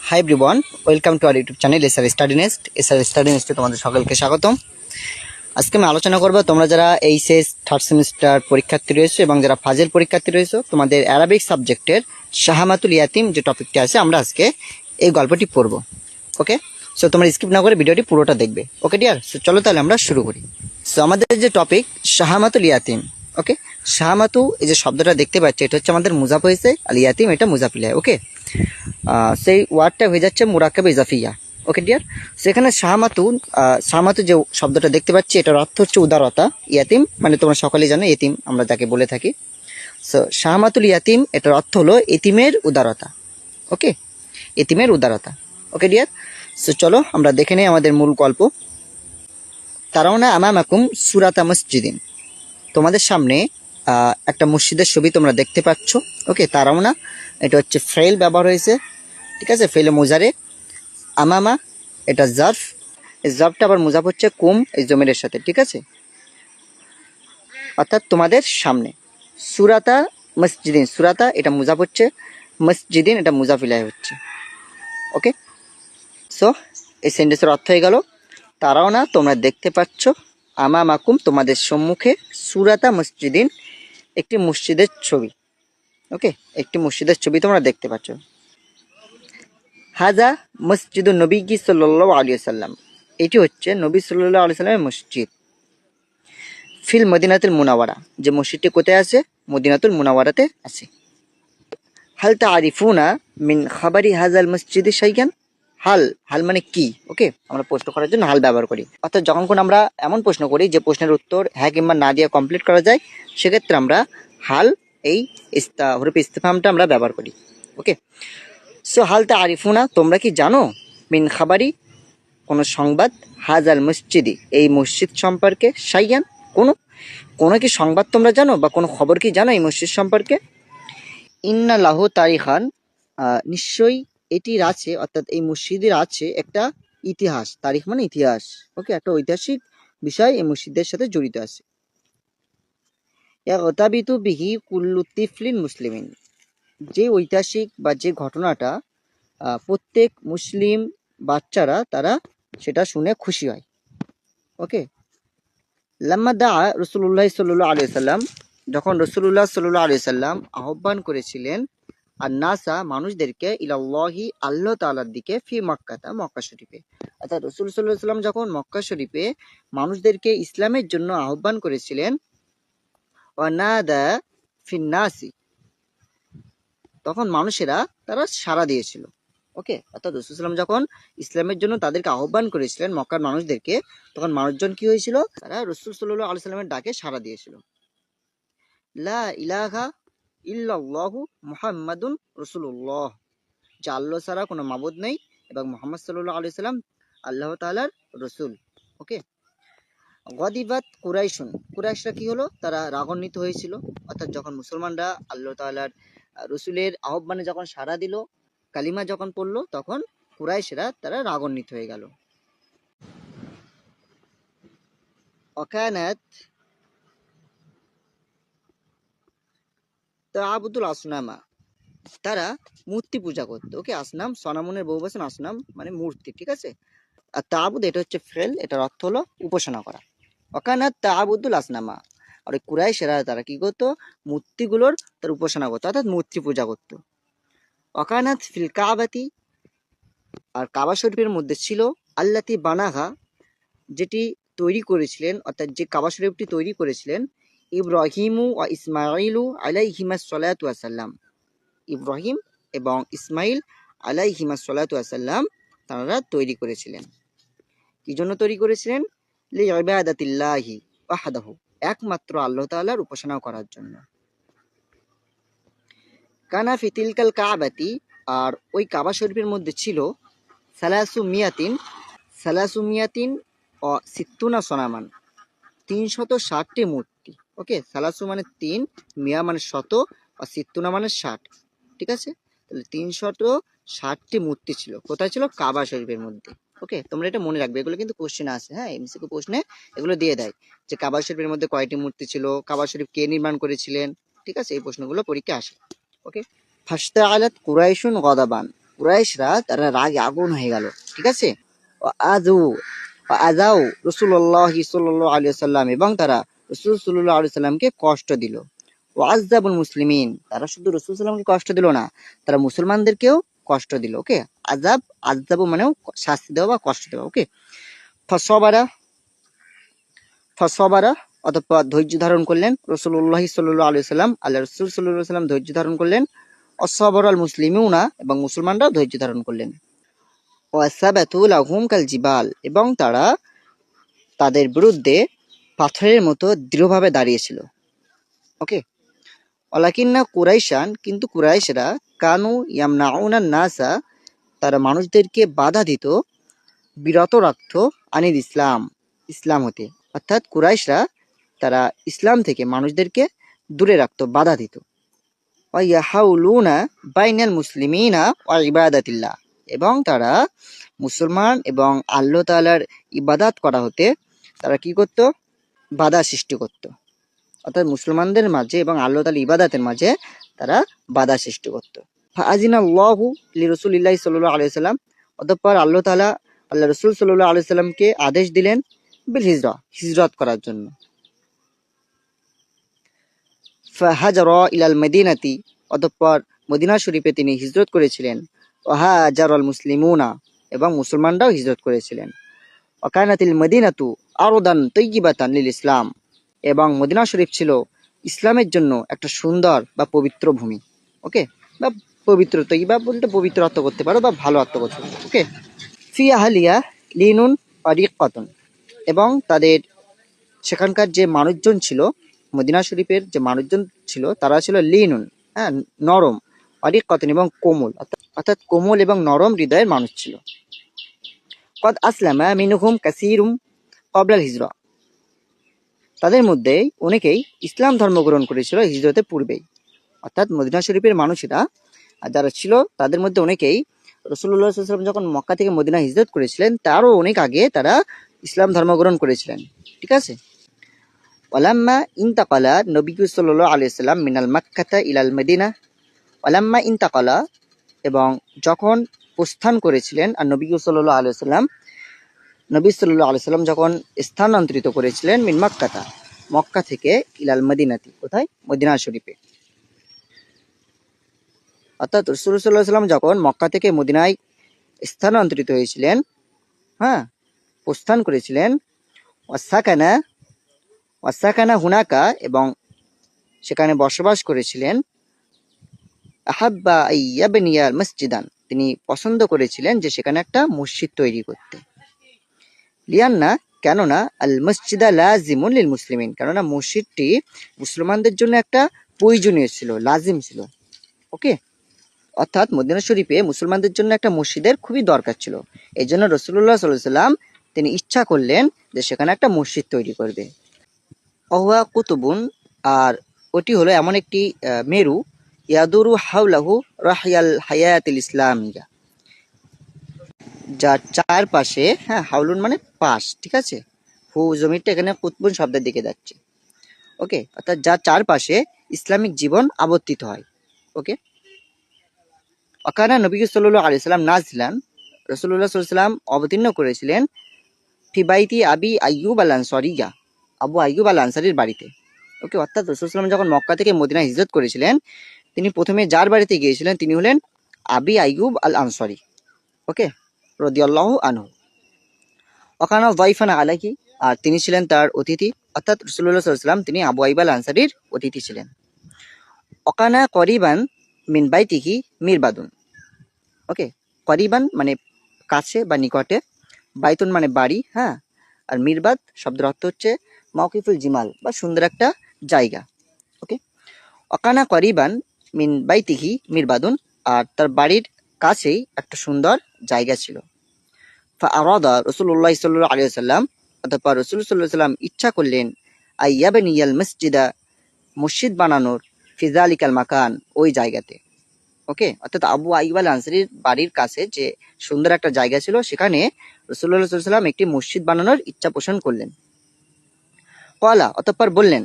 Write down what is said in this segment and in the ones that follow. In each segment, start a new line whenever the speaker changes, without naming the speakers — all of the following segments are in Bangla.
High everyone, welcome to our YouTube channel SR study nest. SR study নেস্টে তোমাদের সকলকে স্বাগতম। আজকে আমি আলোচনা করব তোমরা যারা এইচএস থার্ড সেমিস্টার পরীক্ষার্থী রয়েছে এবং যারা ফাজিল পরীক্ষার্থী রয়েছে, তোমাদের অ্যারাবিক সাবজেক্টের শাহামাতুল ইয়াতিম যে টপিকটি আছে, আমরা আজকে এই গল্পটি পড়ব। ওকে, সো তোমরা স্কিপ না করে ভিডিওটি পুরোটা দেখবে। ওকে ডিয়ার, সো চলো তাহলে আমরা শুরু করি। সো আমাদের যে টপিক শাহামাতুল ইয়াতিম। ওকে, শাহামাতু এই যে শব্দটা দেখতে পাচ্ছি, এটা হচ্ছে আমাদের মুজাফ হয়েছে, আর ইয়াতিম এটা মুজাফিল। ওকে, সেই ওয়ার্ডটা হয়ে যাচ্ছে মুরাক্কাব ইজাফিয়া। ওকে ডিয়ার, সেখানে শাহামাতু যে শব্দটা দেখতে পাচ্ছি, এটার অর্থ হচ্ছে উদারতা। ইয়াতিম মানে তোমরা সকলেই জানো এতিম আমরা যাকে বলে থাকি। সো শাহামাতুল ইয়াতিম এটার অর্থ হলো এতিমের উদারতা। ওকে, এতিমের উদারতা। ওকে ডিয়ার, সো চলো আমরা দেখে নিই আমাদের মূল গল্প। তারাউনা আমামাকুম সুরাতা মসজিদিন, তোমাদের সামনে একটা মসজিদের ছবি তোমরা দেখতে পাচ্ছ। ওকে, তারাউনা এটা হচ্ছে ফেল ব্যবহার হয়েছে, ঠিক আছে, ফেলে মোজারে। আমামা এটা জার্ফ, এই জার্ফটা আবার মুজাফ হচ্ছে কুম এই জমিরের সাথে, ঠিক আছে, অর্থাৎ তোমাদের সামনে। সুরাতা মসজিদিন, সুরাতা এটা মুজাফ হচ্ছে, মসজিদিন এটা মুজাফিলায় হচ্ছে। ওকে, সো এই সেন্টেন্সের অর্থ হয়ে গেল তারাও না তোমরা দেখতে পাচ্ছ, আমামাকুম তোমাদের সম্মুখে, সুরাতা মসজিদিন একটি মসজিদের ছবি। ওকে, একটি মসজিদের ছবি তোমরা দেখতে পাচ্ছ। হাজা মসজিদুন নবী সাল্লাল্লাহু আলাইহি ওয়াসাল্লাম, এটি হচ্ছে নবী সাল্লাল্লাহু আলাইহি ওয়াসাল্লামের মসজিদ। ফিল মদিনাতুল মুনাওয়ারা, যে মসজিদটি কোথায় আছে? মদিনাতুল মুনাওয়ারাতে আছে। হাল তারিফুনা মিন খাবারি হাজাল মসজিদ শাইয়ান, হাল, হাল মানে কি? ওকে, আমরা প্রশ্ন করার জন্য হাল ব্যবহার করি, অর্থাৎ যখন কোন আমরা এমন প্রশ্ন করি যে প্রশ্নের উত্তর হ্যাঁ কিংবা না দিয়ে কমপ্লিট করা যায়, সেক্ষেত্রে আমরা হাল এই হরফে ইস্তেফহামটা আমরা ব্যবহার করি। ওকে, সো হাল তারিফুনা তোমরা কি জানো, মিন খাবারি কোনো সংবাদ, হাজাল মসজিদি এই মসজিদ সম্পর্কে, শাইয়ান কোনো কোনো কি সংবাদ তোমরা জানো বা কোনো খবর কি জানো এই মসজিদ সম্পর্কে? ইন্না লাহু তারিখান, নিশ্চয়ই এটির আছে, অর্থাৎ এই মসজিদের আছে একটা ইতিহাস। তারিখ মানে ইতিহাস। ওকে, একটা ঐতিহাসিক বিষয় এই মসজিদের সাথে জড়িত আছে। ইয়াগতাবিতু বিহি কুল্লু তিফলিন মুসলিমিন, যে ঐতিহাসিক বা যে ঘটনাটা প্রত্যেক মুসলিম বাচ্চারা তারা সেটা শুনে খুশি হয়। ওকে, লাম্মা দা রাসূলুল্লাহ সাল্লাল্লাহু আলাইহি ওয়াসাল্লাম, যখন রাসূলুল্লাহ সাল্লাল্লাহু আলাইহি ওয়াসাল্লাম আহ্বান করেছিলেন আর নাসা মানুষদেরকে, ইলাল্লাহি আল্লাহ তাআলার দিকে, ফি মক্কাতা মক্কা শরীফে, অর্থাৎ রাসূল সাল্লাল্লাহু আলাইহি ওয়াসাল্লাম যখন মক্কা শরীফে মানুষদেরকে ইসলামের জন্য আহ্বান করেছিলেন, ওয়া নাদা ফিন নাসি, তখন মানুষেরা তারা সাড়া দিয়েছিল। ওকে, অর্থাৎ রাসূল সাল্লাল্লাহু আলাইহি ওয়াসাল্লাম যখন ইসলামের জন্য তাদেরকে আহ্বান করেছিলেন মক্কার মানুষদেরকে, তখন মানুষজন কি হয়েছিল? তারা রাসূল সাল্লাল্লাহু আলাইহি ওয়াসাল্লামের ডাকে সাড়া দিয়েছিল। লা ইলাহা ইল্লাল্লাহু মুহাম্মাদুন রাসূলুল্লাহ, যে আল্লাহ ছাড়া কোনো মাবুদ নেই এবং মুহাম্মদ সাল্লাল্লাহু আলাইহি সাল্লাম আল্লাহ তাআলার রাসূল। ওকে, গদিবাত কুরাইশুন, কুরাইশরা কি হলো? তারা রাগান্বিত হয়েছিল, অর্থাৎ যখন মুসলমানরা আল্লাহ তাআলার রাসূলের আহ্বানে যখন সাড়া দিল, কালিমা যখন পড়লো, তখন কুরাইশরা তারা রাগান্বিত হয়ে গেল। অকানাত তাআবুদুল আসনামা, তারা মূর্তি পূজা করতো। ওকে, আসনাম সনামনের বহুবচন, আসনাম মানে মূর্তি, ঠিক আছে। আর তাআবুদ এটা হচ্ছে ফেল, এটার অর্থ হলো উপাসনা করা। ওয়াকানাত তাআবুদুল আসনামা, আর ওই কুরাইশরা তারা কি করতো? মূর্তিগুলোর তার উপাসনা করতো, অর্থাৎ মূর্তি পূজা করতো। ওয়াকানাত ফিল কাবাতি, আর কাবা শরীফের মধ্যে ছিল, আল্লাতি বানাহা, যেটি তৈরি করেছিলেন, অর্থাৎ যে কাবা শরীফটি তৈরি করেছিলেন, ইব্রাহিমু ওয়া ইসমাঈলু আলাইহিমাস সালাতু ওয়াস সালাম, ইব্রাহিম এবং ইসমাইল আলাইহিমাস সালাতু ওয়াস সালাম তারা তৈরি করেছিলেন। কি জন্য তৈরি করেছিলেন? লিইবাদাতিল্লাহি ওয়াহদাহু, একমাত্র আল্লাহ তাআলার উপাসনা করার জন্য। কানা ফি তিলকাল কাবাতি, আর ওই কাবা শরীফের মধ্যে ছিল, সালাসুমিয়াতিন ও সিত্তুনা সনামান, 360টি মূর্তি। ওকে, সালাসু মানে 3, মিয়া মানে 100, আর সিত্তুনা মানে 60, ঠিক আছে। তাহলে 360টি মূর্তি ছিল। কোথায় ছিল? কাবা শরীফের মধ্যে। ওকে, তোমরা এটা মনে রাখবে, এগুলো কিন্তু কোশ্চেন আসে, হ্যাঁ, এমসিকিউ প্রশ্নে এগুলো দিয়ে দেয় যে কাবা শরীফের মধ্যে কয়টি মূর্তি ছিল, কাবা শরীফ কে নির্মাণ করেছিলেন, ঠিক আছে, এই প্রশ্নগুলো পরীক্ষা আসে। ওকে, ফাশতাআলাত কুরাইশুন গাদাবান, কুরাইশরা তারা রাগে আগুন হয়ে গেল, ঠিক আছে। আজু আজাও রাসূলুল্লাহ সাল্লাল্লাহু আলাইহি ওয়াসাল্লাম, এবং তারা রাসূল সাল্লাল্লাহু আলাইহি ওয়াসাল্লামকে কষ্ট দিল। ওয়াজ্জাবুল মুসলিমিন, তারা শুধু রাসূল সাল্লাল্লাহু আলাইহি ওয়াসাল্লামকে কষ্ট দিল না, তারা মুসলমানদেরকেও কষ্ট দিল। ওকে, আজাব, আজাবু মানেও শাস্তি দেওয়া বা কষ্ট দেওয়া। ওকে, ফাসবারা ফাসবারা অতঃপর ধৈর্য ধারণ করলেন রাসূলুল্লাহ সাল্লাল্লাহু আলাইহি ওয়াসাল্লাম, আল্লাহ রাসূল সাল্লাল্লাহু আলাইহি ওয়াসাল্লাম ধৈর্য ধারণ করলেন। অসবরাল মুসলিমুনা, এবং মুসলমানরাও ধৈর্য ধারণ করলেন। ওয়াসাবাতু লাহুম কাল জিবাল, এবং তারা তাদের বিরুদ্ধে পাথরের মতো দৃঢ়ভাবে দাঁড়িয়েছিল। ওকে, ওয়ালাকিন্না কুরাইশান, কিন্তু কুরাইশরা কানু ইয়ামনাউনা নাসা, তারা মানুষদেরকে বাধা দিত, বিরত রাখত আনিল ইসলাম, ইসলাম হতে। অর্থাৎ কুরাইশরা তারা ইসলাম থেকে মানুষদেরকে দূরে রাখতো, বাধা দিত। ওয়াইয়াহাউলুনা বাইনাল মুসলিমিনা ওয়া ইবাদাতিল্লাহ, এবং তারা মুসলমান এবং আল্লাহ তাআলার ইবাদত করা হতে তারা কি করত? বাধা সৃষ্টি করত। অর্থাৎ মুসলমানদের মাঝে এবং আল্লাহ তাআলার ইবাদতের মাঝে তারা বাধা সৃষ্টি করত। ফাআযিনাল্লাহু লিরাসূলিল্লাহি সাল্লাল্লাহু আলাইহি ওয়াসাল্লাম, অতঃপর আল্লাহ তাআলা আল্লাহ রাসূল সাল্লাল্লাহু আলাইহি ওয়াসাল্লামকে আদেশ দিলেন বিল হিজরা, হিজরত করার জন্য। ফাহাজারা ইলাল মদিনাতি, অতঃপর মদিনা শরীফে তিনি হিজরত করেছিলেন। ওয়াহাজারাল মুসলিমুনা, এবং মুসলমানরাও হিজরত করেছিলেন। ওয়াকানাতিল মদিনাতু আরদান তাইয়িবাতান লিল ইসলাম, এবং মদিনা শরীফ ছিল ইসলামের জন্য একটা সুন্দর বা পবিত্র ভূমি। ওকে, বা পবিত্র, তৈয়িবা বলতে পবিত্র অর্থ করতে পারো বা ভালো অর্থ করতে পারো। ওকে, ফি আহলিয়া লিনুন ওয়া রিক্কাতুন, এবং তাদের সেখানকার যে মানুষজন ছিল, মদিনা শরীফের যে মানুষজন ছিল তারা ছিল লিনুন, হ্যাঁ, নরম, অরিক্কাতুন, এবং কোমল, অর্থাৎ কোমল এবং নরম হৃদয়ের মানুষ ছিল। কদ আসলামা মিনহুম কাসীরুম ক্বাবলাল হিজরা, তাদের মধ্যে অনেকেই ইসলাম ধর্ম গ্রহণ করেছিল হিজরতের পূর্বেই। অর্থাৎ মদিনা শরীফের মানুষেরা যারা ছিল তাদের মধ্যে অনেকেই রাসূলুল্লাহ সাল্লাল্লাহু আলাইহি ওয়াসাল্লাম যখন মক্কা থেকে মদিনা হিজরত করেছিলেন তারও অনেক আগে তারা ইসলাম ধর্ম গ্রহণ করেছিলেন, ঠিক আছে। ওয়ালাম্মা ইনতাকালা নবী সাল্লাল্লাহু আলাইহি ওয়াসাল্লাম মিনাল মাক্কাতা ইলাল মদিনা, ওয়ালাম্মা ইনতাকালা, এবং যখন প্রস্থান করেছিলেন, আর নবী সাল্লাল্লাহু আলাইহি ওয়াসাল্লাম, নবী সাল্লাল্লাহু আলাইহি ওয়াসাল্লাম যখন স্থানান্তরিত করেছিলেন মিন মাক্কাতা, মক্কা থেকে, ইলাল মদিনাতি, কোথায়? মদিনা শরীফে। অর্থাৎ রাসূল সাল্লাল্লাহু আলাইহি ওয়াসাল্লাম যখন মক্কা থেকে মদিনায় স্থানান্তরিত হয়েছিলেন, হ্যাঁ, প্রস্থান করেছিলেন, ওয়াসাকানা ওয়াসাকানা হুনাকা, এবং সেখানে বসবাস করেছিলেন। আহাব্বা আইয়াবনিয়া মসজিদান, তিনি পছন্দ করেছিলেন যে সেখানে একটা মসজিদ তৈরি করতে। লিয়ান্না, কেননা আল মসজিদা লাজিমুন লিল মুসলিমিন, কেননা মসজিদটি মুসলমানদের জন্য একটা প্রয়োজনীয় ছিল, লাজিম ছিল। ওকে, অর্থাৎ মদিনা শরীফে মুসলমানদের জন্য একটা মসজিদের খুবই দরকার ছিল। এই জন্য রাসূলুল্লাহ সাল্লাল্লাহু আলাইহি ওয়াসাল্লাম তিনি ইচ্ছা করলেন যে সেখানে একটা মসজিদ তৈরি করবে। ওয়া কুতুবুন, আর ওটি হলো এমন একটি মেরু, ইয়াদুরু হাওলাহু রাহইয়াল হায়াতিল ইসলামিয়া, যার চারপাশে, হ্যাঁ, হাউলুন মানে পাশ, ঠিক আছে, হু জমিটা এখানে কুতবুন শব্দের দিকে যাচ্ছে। ওকে, অর্থাৎ যার চারপাশে ইসলামিক জীবন আবর্তিত হয়। ওকে, ওয়াকানা নবী সাল্লাল্লাহু আলাইহি ওয়াসাল্লাম নাজিলান, রাসূলুল্লাহ সাল্লাল্লাহু আলাইহি ওয়াসাল্লাম অবতীর্ণ করেছিলেন ফি বাইতি আবি আইয়ুব আল আনসারিয়া, আবু আইয়ুব আল আনসারীর বাড়িতে। ওকে, অর্থাৎ রাসূল সাল্লাল্লাহু আলাইহি ওয়াসাল্লাম যখন মক্কা থেকে মদিনা হিজরত করেছিলেন তিনি প্রথমে যার বাড়িতে গিয়েছিলেন তিনি হলেন আবি আইয়ুব আল আনসারী। ওকে, রাদিয়াল্লাহু আনহু। ওয়াকানা যায়ফান আলাইহি, আর তিনি ছিলেন তার অতিথি, অর্থাৎ রাসূলুল্লাহ সাল্লাল্লাহু আলাইহি ওয়াসাল্লাম তিনি আবু আইয়ুব আল আনসারীর অতিথি ছিলেন। ওয়াকানা করিবান মিন বাইতিহি মিরবাদুন। ওকে, করিবান মানে কাছে বা নিকটে, বাইতুন মানে বাড়ি, হ্যাঁ, আর মিরবাদ শব্দের অর্থ হচ্ছে মাওকিফুল জিমাল বা সুন্দর একটা জায়গা। ওকে, ওয়াকানা করিবান মিন বাইতিহি মিরবাদুন, আর তার বাড়ির কাছেই একটা সুন্দর জায়গা ছিল। ফাআরাদা রাসূলুল্লাহ সাল্লাল্লাহু আলাইহি ওয়াসাল্লাম, অতঃপর রাসূল সাল্লাল্লাহু আলাইহি ওয়াসাল্লাম ইচ্ছা করলেন আইয়াবনিয়াল মসজিদা, মসজিদ বানানোর, ফি যালিকাল মাকান, ওই জায়গাতে। ওকে, অর্থাৎ আবু আইয়ুব আল আনসারীর বাড়ির কাছে যে সুন্দর একটা জায়গা ছিল সেখানে রাসূলুল্লাহ সাল্লাল্লাহু আলাইহি ওয়াসাল্লাম একটি মসজিদ বানানোর ইচ্ছা পোষণ করলেন। ক্বালা, অতঃপর বললেন,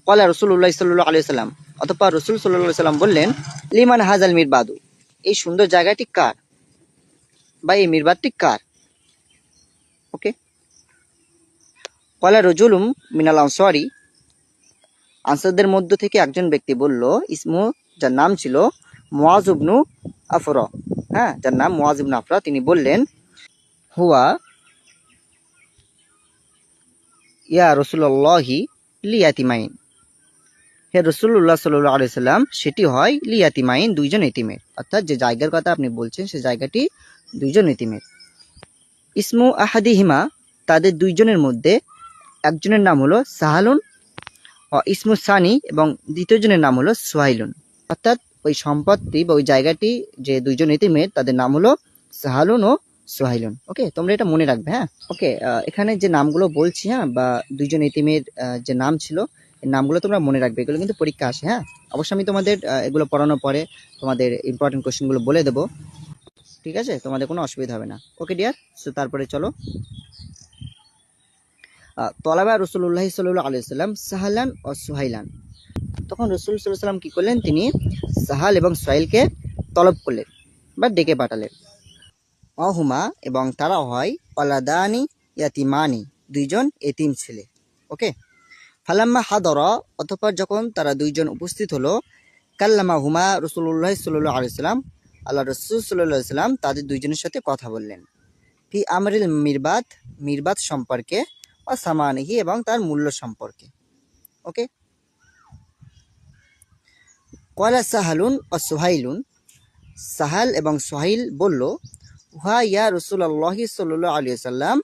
ক্বালা রাসূলুল্লাহ সাল্লাল্লাহু আলাইহি ওয়াসাল্লাম, অতঃপর রাসূল সাল্লাল্লাহু আলাইহি ওয়াসাল্লাম বললেন, লিমান হাযাল মিরবাদু, এই সুন্দর জায়গাটি কার? বা এই মিরবাতটি কার? ওকে, কলা রজুলুম মিনাল আনসারি, আনসারদের মধ্য থেকে একজন ব্যক্তি বলল, ইসমু, যার নাম ছিল মুআজ ইবনু আফরা, হ্যাঁ, যার নাম মুআজ ইবনু আফরা, তিনি বললেন, হুয়া ইয়া রাসূলুল্লাহি লিয়াতিমাইন, হে রাসূলুল্লাহ সাল্লাল্লাহু আলাইহি সাল্লাম, সেটি হয় লিয়াতিমাইন, দুইজন এতিমের, অর্থাৎ যে জায়গার কথা আপনি বলছেন সে জায়গাটি দুইজন এতিমের। ইসমু আহাদিহিমা, তাদের দুইজনের মধ্যে একজনের নাম হলো সাহালুন ও ইসমু সানি, এবং দ্বিতীয় জনের নাম হলো সুহাইলুন, অর্থাৎ ওই সম্পত্তি বা ওই জায়গাটি যে দুইজন এতিমের তাদের নাম হলো সাহালুন ও সুহাইলুন। ওকে, তোমরা এটা মনে রাখবে, হ্যাঁ। ওকে, এখানে যে নামগুলো বলছি, হ্যাঁ, বা দুইজন এতিমের যে নাম ছিল, এই নামগুলো তোমরা মনে রাখবে, এগুলো কিন্তু পরীক্ষা আসে, হ্যাঁ। অবশ্যই আমি তোমাদের এগুলো পড়ানোর পরে তোমাদের ইম্পর্টেন্ট কোশ্চেনগুলো বলে দেবো, ঠিক আছে, তোমাদের কোনো অসুবিধা হবে না। ওকে ডিয়ার, সো তারপরে চলো, তলাবা রসুল্লাহ সাল্লাল্লাহু আলাইহি সাল্লাম সাহালান ও সুহাইলান, তখন রসুল সাল্লাল্লাহু আলাইহি সাল্লাম কি করলেন, তিনি সাহাল এবং সুহাইলকে তলব করলেন বা ডেকে পাঠালেন। অহুমা, এবং তারা হয় অলাদানি ইয়াতিমানি, দুইজন এতিম ছেলে। ওকে, ফালাম্মা হাদরা, অতঃপর যখন তারা দুইজন উপস্থিত হলো, কাল্লামা হুমা রসুল্লাহ সাল্লাল্লাহু আলাইহি সাল্লাম, আল্লাহ রসুল সাল্লাল্লাহু আলাইহি সাল্লাম তাদের দুইজনের সাথে কথা বললেন। ফি আমরিল মিরবাত, মিরবাত সম্পর্কে, ও সামানিহি, এবং তার মূল্য সম্পর্কে। ওকে, কয়লা সাহালুন ও সুহাইলুন, সাহাল এবং সুহাইল বলল, উহা ইয়া রসুল্লাহ সাল্লাল্লাহু আলাইহি সাল্লাম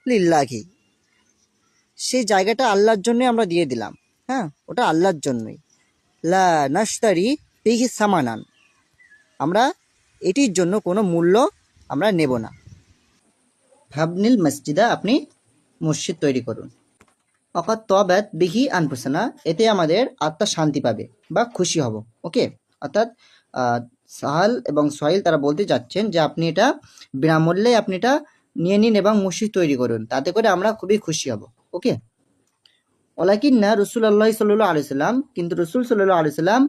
লিল্লাহি, সেই জায়গাটা আল্লাহর জন্য আমরা দিয়ে দিলাম, হ্যাঁ, ওটা আল্লাহর জন্যই। লা নাশতারি ফিহি সামানান, আমরা এটির জন্য কোনো মূল্য আমরা নেব না। ভাবনিল মসজিদা, আপনি মসজিদ তৈরি করুন। অকাত তবাত বিহি আনফুসানা, এতে আমাদের আত্মা শান্তি পাবে বা খুশি হব। ওকে, অর্থাৎ সাহাল এবং সোহাইল তারা বলতে যাচ্ছেন যে আপনি এটা বিনামূল্যে আপনি এটা নিয়ে নিন এবং মসজিদ তৈরি করুন, তাতে করে আমরা খুবই খুশি হব। ওকে, ওয়ালাকিন্না রাসূলুল্লাহ সাল্লাল্লাহু আলাইহি সাল্লাম, কিন্তু রাসূল সাল্লাল্লাহু আলাইহি সাল্লাম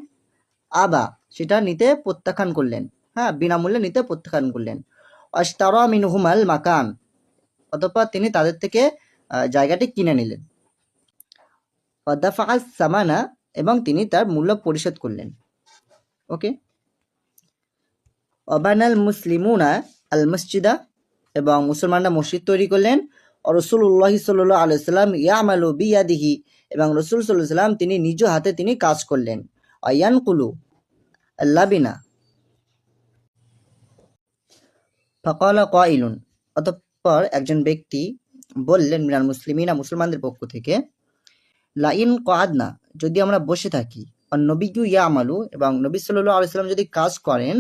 আবা, সেটা নিতে প্রত্যাখ্যান করলেন, হ্যাঁ, বিনামূল্যে নিতে প্রত্যাখ্যান করলেন। আশতারা মিনহুমাল মাকান, অতঃপর তিনি তাদের থেকে জায়গাটি কিনে নিলেন। ওয়াদাফা সামানা, এবং তিনি তার মূল্য পরিশোধ করলেন। ওকে, ওয়াবানাল মুসলিমুনা আল মসজিদা, এবং মুসলমানরা মসজিদ তৈরি করলেন। ও রাসূলুল্লাহ সাল্লাল্লাহু আলাইহি সাল্লাম ইয়ামালু বিয়াদিহি, এবং রাসূল সাল্লাল্লাহু আলাইহি সাল্লাম তিনি নিজ হাতে তিনি কাজ করলেন। আয়ানকুলু লাবিনা, ফাকালা কাইলুন, অতঃপর একজন ব্যক্তি বললেন, মিনাল মুসলিমিনা, মুসলমানদের পক্ষ থেকে, লাইন কাদনা, যদি আমরা বসে থাকি, আর নবিয়্যু ইয়ামালু, এবং নবী সাল্লাল্লাহু আলাইহি সাল্লাম যদি কাজ করেন,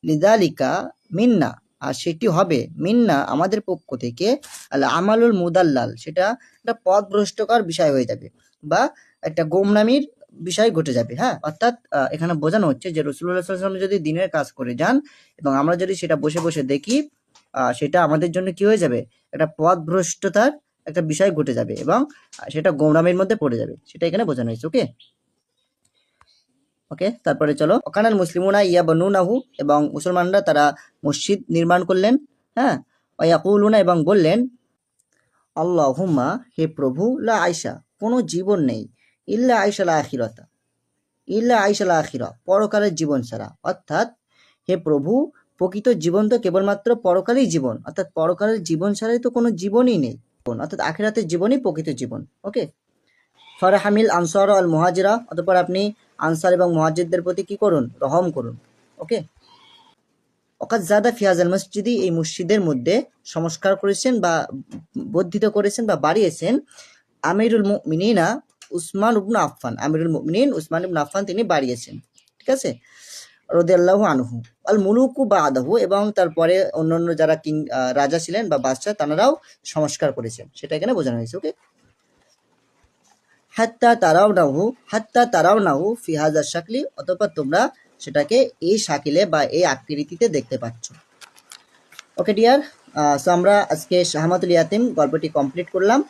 লিযালিকা মিন্না, আর সেটি হবে মিন্না, আমাদের পক্ষ থেকে, আল আমালুল মুদাল্লাল, সেটা একটা পথভ্রষ্টকর বিষয় হয়ে যাবে বা একটা গোমনামির বিষয় ঘটে যাবে, হ্যাঁ। অর্থাৎ এখানে বোঝানো হচ্ছে যে রাসূলুল্লাহ সাল্লাল্লাহু আলাইহি ওয়াসাল্লাম যদি দিনের কাজ করে যান এবং আমরা যদি সেটা বসে বসে দেখি, সেটা আমাদের জন্য কি হয়ে যাবে, একটা পথভ্রষ্টতার একটা বিষয় ঘটে যাবে এবং সেটা গোমরামের মধ্যে পড়ে যাবে, সেটা এখানে বোঝানো হয়েছে। ওকে, ওকে, তারপরে চলো, ওখানাল মুসলিমুনা ইয়া বানুনাহু, এবং মুসলমানরা তারা মসজিদ নির্মাণ করলেন, হ্যাঁ। ওয়াকুলুনা, এবং বললেন, আল্লাহুম্মা, হে প্রভু, লা আয়সা, কোনো জীবন নেই, ইল্লা আয়সা লা আখিরাতা, ইল্লা আয়সা লা আখিরা, পরকালের জীবন ছাড়া, অর্থাৎ হে প্রভু, প্রকৃত জীবন তো কেবলমাত্র পরকালেই জীবন, অর্থাৎ পরকালের জীবন ছাড়াই তো কোনো জীবনই নেই, অর্থাৎ আখিরাতের জীবনই প্রকৃত জীবন। ওকে, ফারহামিল আনসার আল মুহাজিরা, অতঃপর আপনি আনসার এবং মুহাজিরদের প্রতি কি করুন, রহম করুন। ওকে, ওকাদ জাদা ফিয়াজাল মসজিদি, এই মসজিদের মধ্যে সংস্কার করেছেন বা বর্ধিত করেছেন বা বাড়িয়েছেন আমিরুল মুমিনিনা উসমান ইবনে আফফান, আমিরুল মুমিনিন উসমান ইবনে আফফান তিনি বাড়িয়েছেন, ঠিক আছে, রাদিয়াল্লাহু আনহু। আল মুলুকু বাদাহু, এবং তারপরে অন্যান্য যারা রাজা ছিলেন বা বাদশাহ, তারাও সংস্কার করেছেন, সেটা এখানে বোঝানো হয়েছে। ওকে, হাত্তা তারাও নাহু ফি হাযা শাকলি, অতঃপর তোমরা সেটাকে এই শাকিলে বা এই আকৃতিতে দেখতে পাচ্ছ। ওকে ডিয়ার, সো আমরা আজকে শাহমাতুল ইয়াতিম গল্পটি কমপ্লিট করলাম।